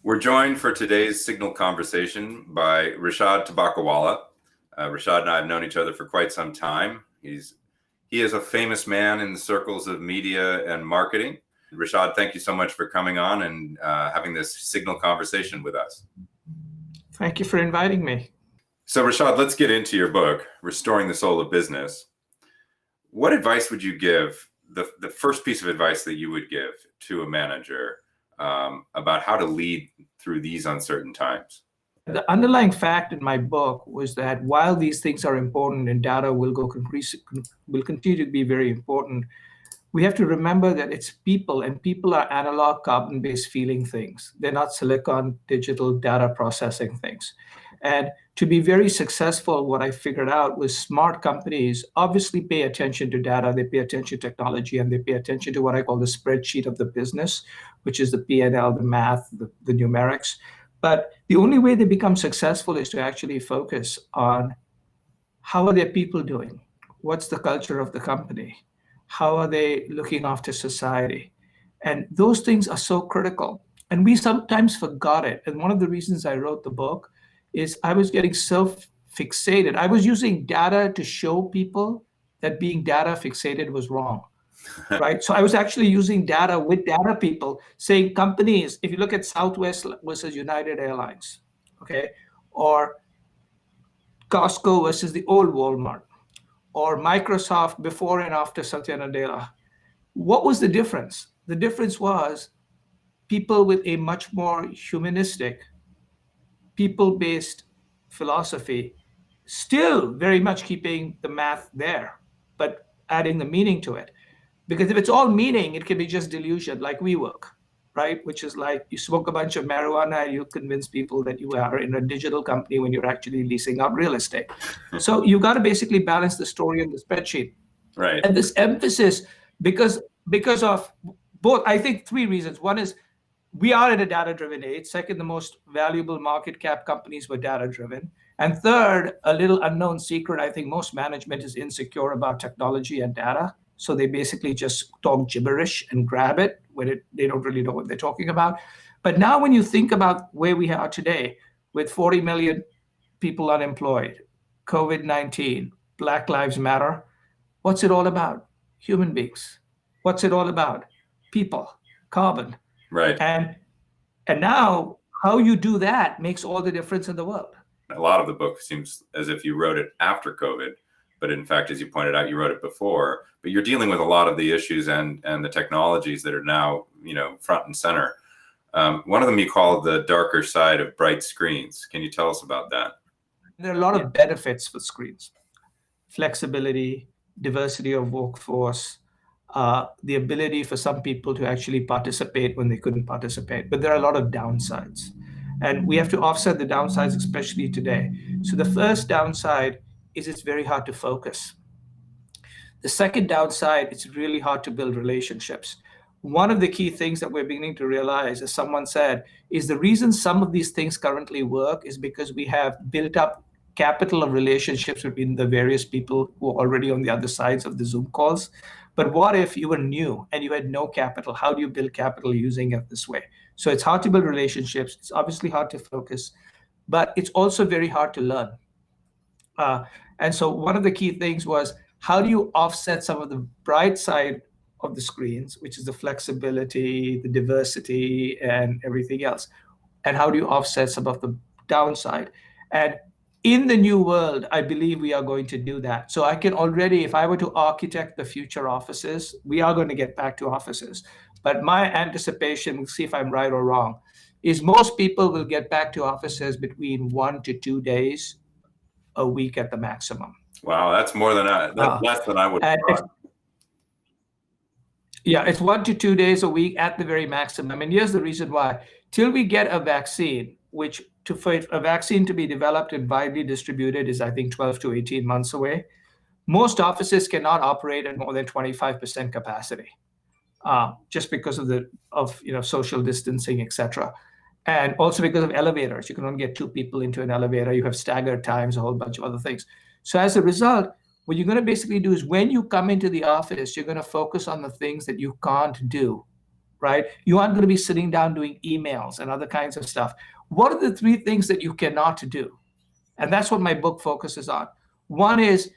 We're joined for today's Signal conversation by Rishad Tobaccowala. Rishad and I have known each other for quite some time. He is a famous man in the circles of media and marketing. Rishad, thank you so much for coming on and having this Signal conversation with us. Thank you for inviting me. So Rishad, let's get into your book, Restoring the Soul of Business. What advice would you give, the first piece of advice that you would give to a manager about how to lead through these uncertain times? The underlying fact in my book was that while these things are important and data will continue to be very important, we have to remember that it's people, and people are analog, carbon-based feeling things. They're not silicon, digital data processing things. And to be very successful, what I figured out was smart companies obviously pay attention to data, they pay attention to technology, and they pay attention to what I call the spreadsheet of the business, which is the P&L, the math, the numerics. But the only way they become successful is to actually focus on how are their people doing? What's the culture of the company? How are they looking after society? And those things are so critical. And we sometimes forgot it. And one of the reasons I wrote the book is I was getting so fixated. I was using data to show people that being data fixated was wrong, right? So I was actually using data with data people saying companies, if you look at Southwest versus United Airlines, okay, or Costco versus the old Walmart, or Microsoft before and after Satya Nadella, what was the difference? The difference was people with a much more humanistic, people-based philosophy, still very much keeping the math there, but adding the meaning to it. Because if it's all meaning, it can be just delusion, like WeWork, right? Which is like you smoke a bunch of marijuana and you convince people that you are in a digital company when you're actually leasing out real estate. So you've got to basically balance the story and the spreadsheet. Right. And this emphasis, because of both, I think three reasons. One is we are in a data-driven age. Second, the most valuable market cap companies were data-driven. And third, a little unknown secret, I think most management is insecure about technology and data. So they basically just talk gibberish and grab it when they don't really know what they're talking about. But now when you think about where we are today with 40 million people unemployed, COVID-19, Black Lives Matter, what's it all about? Human beings. What's it all about? People, carbon. Right. And now how you do that makes all the difference in the world. A lot of the book seems as if you wrote it after COVID, but in fact, as you pointed out, you wrote it before. But you're dealing with a lot of the issues and the technologies that are now, front and center. One of them you call the darker side of bright screens. Can you tell us about that? There are a lot of benefits for screens: flexibility, diversity of workforce, the ability for some people to actually participate when they couldn't participate. But there are a lot of downsides. And we have to offset the downsides, especially today. So the first downside is it's very hard to focus. The second downside, it's really hard to build relationships. One of the key things that we're beginning to realize, as someone said, is the reason some of these things currently work is because we have built up capital of relationships between the various people who are already on the other sides of the Zoom calls. But what if you were new and you had no capital? How do you build capital using it this way? So it's hard to build relationships. It's obviously hard to focus, but it's also very hard to learn. And so one of the key things was, how do you offset some of the bright side of the screens, which is the flexibility, the diversity, and everything else? And how do you offset some of the downside? And in the new world, I believe we are going to do that. So I can already, if I were to architect the future offices, we are going to get back to offices. But my anticipation, we'll see if I'm right or wrong, is most people will get back to offices between 1 to 2 days a week at the maximum. Wow, that's more than that's less than I would have thought. Yeah, it's 1 to 2 days a week at the very maximum. And here's the reason why. Till we get a vaccine, which for a vaccine to be developed and widely distributed is, I think, 12 to 18 months away, most offices cannot operate at more than 25% capacity, just because of social distancing, et cetera. And also because of elevators. You can only get 2 people into an elevator. You have staggered times, a whole bunch of other things. So as a result, what you're going to basically do is when you come into the office, you're going to focus on the things that you can't do, right? You aren't going to be sitting down doing emails and other kinds of stuff. What are the 3 things that you cannot do? And that's what my book focuses on. One is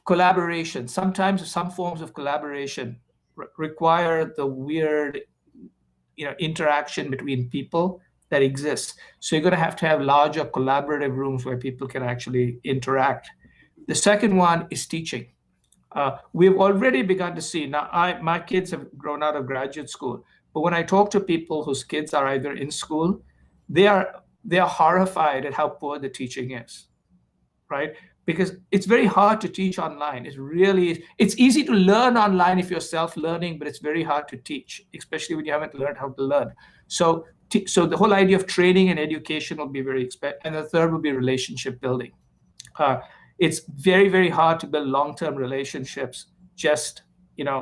collaboration. Sometimes some forms of collaboration require the weird, interaction between people that exists. So you're going to have larger collaborative rooms where people can actually interact. The second one is teaching. We've already begun to see, now my kids have grown out of graduate school, but when I talk to people whose kids are either in school, they are horrified at how poor the teaching is, right? Because it's very hard to teach online. It's easy to learn online if you're self-learning, but it's very hard to teach, especially when you haven't learned how to learn. So the whole idea of training and education will be very expensive. And the third will be relationship building. It's very, very hard to build long-term relationships just,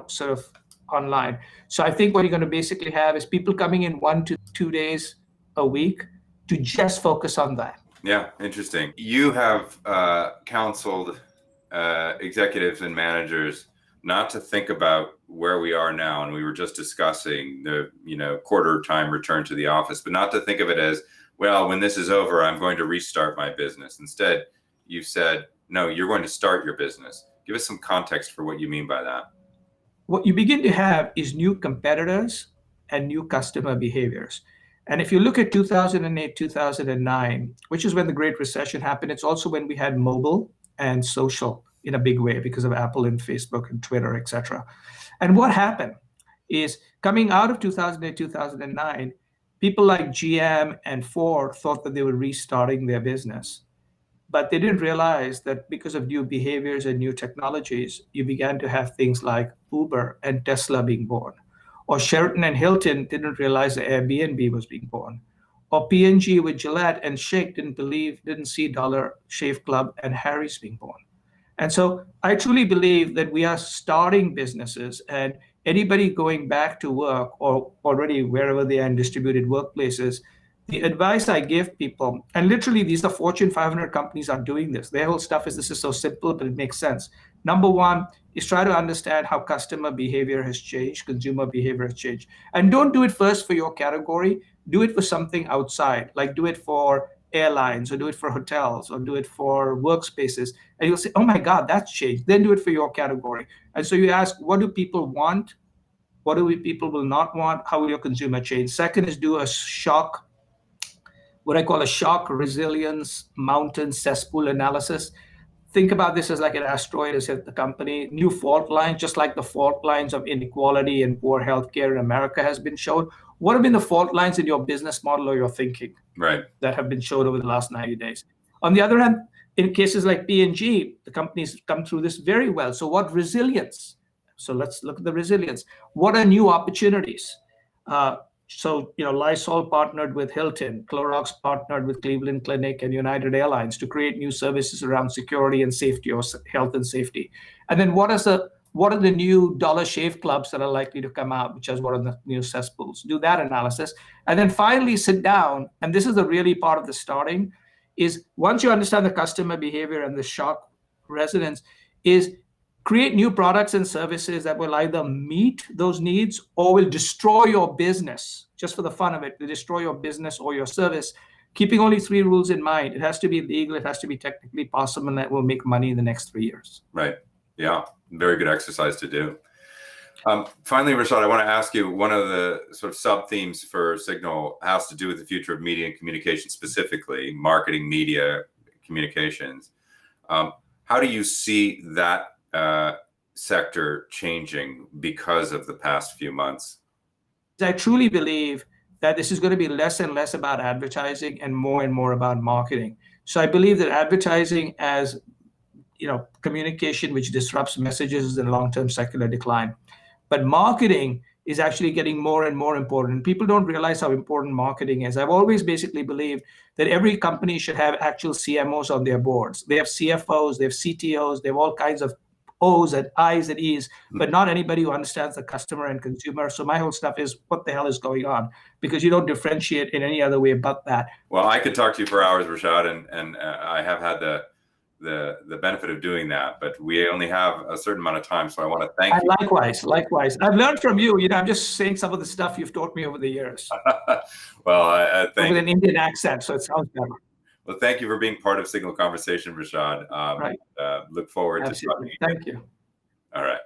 sort of online. So I think what you're going to basically have is people coming in 1 to 2 days a week to just focus on that. Yeah, interesting. You have counseled executives and managers not to think about where we are now, and we were just discussing the quarter time return to the office, but not to think of it as, well, when this is over, I'm going to restart my business. Instead, you've said, no, you're going to start your business. Give us some context for what you mean by that. What you begin to have is new competitors and new customer behaviors. And if you look at 2008, 2009, which is when the Great Recession happened, it's also when we had mobile and social in a big way because of Apple and Facebook and Twitter, et cetera. And what happened is coming out of 2008, 2009, people like GM and Ford thought that they were restarting their business. But they didn't realize that because of new behaviors and new technologies, you began to have things like Uber and Tesla being born. Or Sheraton and Hilton didn't realize that Airbnb was being born. Or P&G with Gillette and Shake didn't see Dollar Shave Club and Harry's being born. And so I truly believe that we are starting businesses, and anybody going back to work or already wherever they are in distributed workplaces, the advice I give people, and literally these are Fortune 500 companies are doing this. Their whole stuff is, this is so simple, but it makes sense. Number one is try to understand how customer behavior has changed, consumer behavior has changed. And don't do it first for your category. Do it for something outside, like do it for airlines or do it for hotels or do it for workspaces. And you'll say, oh my God, that's changed. Then do it for your category. And so you ask, what do people want? What do people will not want? How will your consumer change? Second is do a shock, what I call a shock resilience mountain cesspool analysis. Think about this as like an asteroid has hit the company, new fault lines, just like the fault lines of inequality and poor healthcare in America has been shown. What have been the fault lines in your business model or your thinking that have been showed over the last 90 days? On the other hand, in cases like P&G, the companies come through this very well. So what resilience? So let's look at the resilience. What are new opportunities? So, Lysol partnered with Hilton, Clorox partnered with Cleveland Clinic and United Airlines to create new services around security and safety or health and safety. And then what are the new Dollar Shave Clubs that are likely to come out, which is one of the new cesspools? Do that analysis. And then finally sit down, and this is the really part of the starting, is once you understand the customer behavior and the shock resonance, is create new products and services that will either meet those needs or will destroy your business, just for the fun of it, to destroy your business or your service, keeping only 3 rules in mind. It has to be legal, it has to be technically possible, and that will make money in the next 3 years. Right. Yeah. Very good exercise to do. Finally, Rishad, I want to ask you, one of the sort of sub-themes for Signal has to do with the future of media and communication, specifically marketing, media, communications. How do you see that sector changing because of the past few months? I truly believe that this is going to be less and less about advertising and more about marketing. So I believe that advertising as communication which disrupts messages is in long-term secular decline. But marketing is actually getting more and more important. People don't realize how important marketing is. I've always basically believed that every company should have actual CMOs on their boards. They have CFOs, they have CTOs, they have all kinds of O's and I's and E's, but not anybody who understands the customer and consumer. So my whole stuff is, what the hell is going on? Because you don't differentiate in any other way but that. Well, I could talk to you for hours, Rishad, and I have had the the benefit of doing that, but we only have a certain amount of time. So I want to thank you. Likewise. I've learned from you. I'm just saying some of the stuff you've taught me over the years. Well, I thank with an Indian accent, so it sounds better. Well, thank you for being part of Signal Conversation, Rishad. Right. Look forward Absolutely. to talking. Thank you. All right.